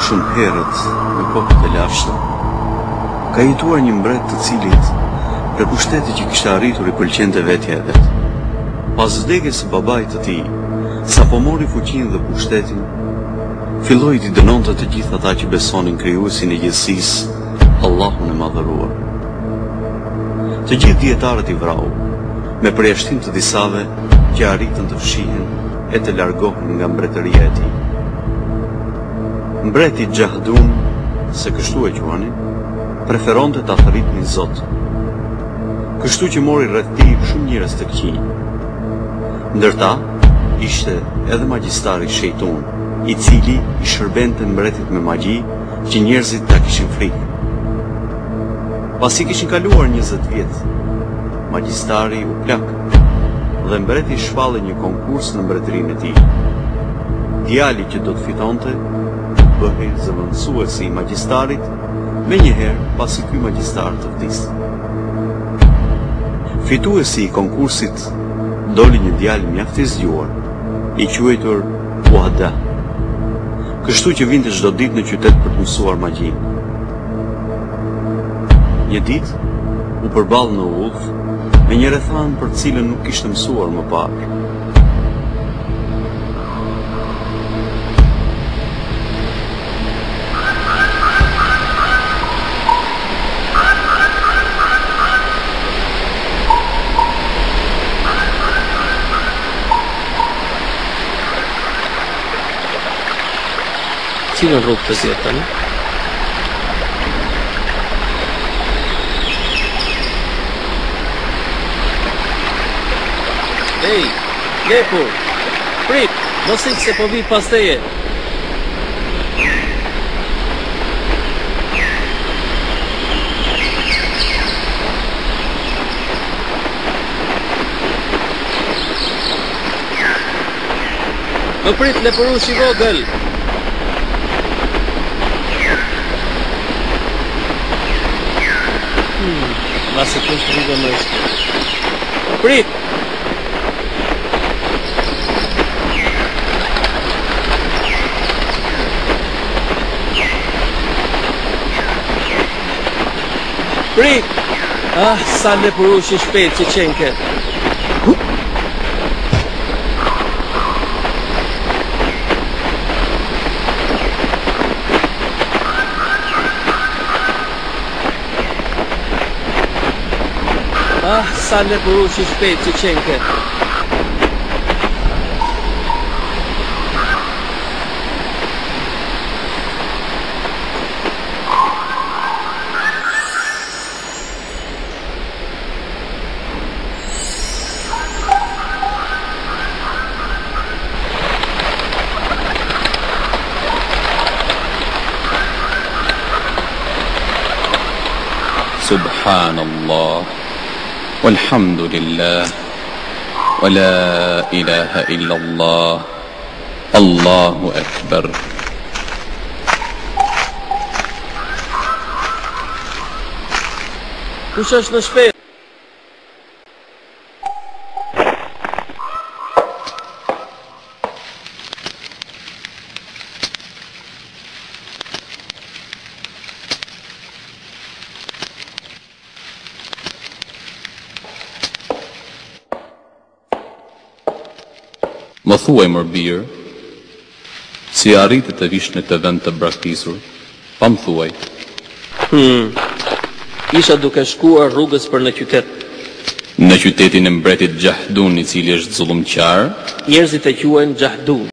shumë herët në kohët e lashta, ka jetuar një mbret të cilit për pushtetit që kishte arritur i pëlqente vetja e vet. Pas vdekjes së babait të tij, sapo mori fuqinë dhe pushtetin, filloi t'i dënonte të gjithë ata që besonin krijuesin e gjithësisë, Allahun e madhëruar. Të gjithë dietarët i vrau, me përjashtim të disave që arritën të fshihen e të largohen nga mbretëria e tij. Mbreti Xahdun, se kështu e quanin, preferonte ta thërritnin Zot. Kështu që mori rreth tij shumë njerëz të këqij. Ndër ta ishte edhe magjistari Shejtun, i cili i shërbente mbretit me magji që njerëzit ta kishin frikë. Pasi kishin kaluar 20 vjet, magjistari u plak dhe mbreti shpalli një konkurs në mbretërinë e tij. Djali që do të fitonte bëhej zëvendësuesi i magjistarit menjëherë pasi ky magjistar të vdiste. Fituesi i konkursit doli një djalë mjaft i zgjuar, i quajtur Wahda. Kështu që vinte çdo ditë në qytet për të mësuar magjinë. Një ditë u përball në udhë me një rrethanë për cilën nuk kishte mësuar më parë. Cilën rrugë të zgjedh tani? Ej, lepur, prit, mos ik se po vi pas teje. Më prit lepurush i vogël. Mase kështë rrugë më është. Prit! Prit! Ah, sa lepurush i shpejt që qenke. Ah, sa lepurush i shpejt që qenke. Subhanallah, walhamdulillah, wa la ilaha illallah, Allahu Akbar. Kush është në shpejt? Më thuaj më birë, si arritë të vish në të vend të braktisur, pa më thuaj. Isha duke shkuar rrugës për në qytet. Në qytetin e mbretit Xahdun, i cili është zullumqar, Njerëzit e quajnë Xahdun.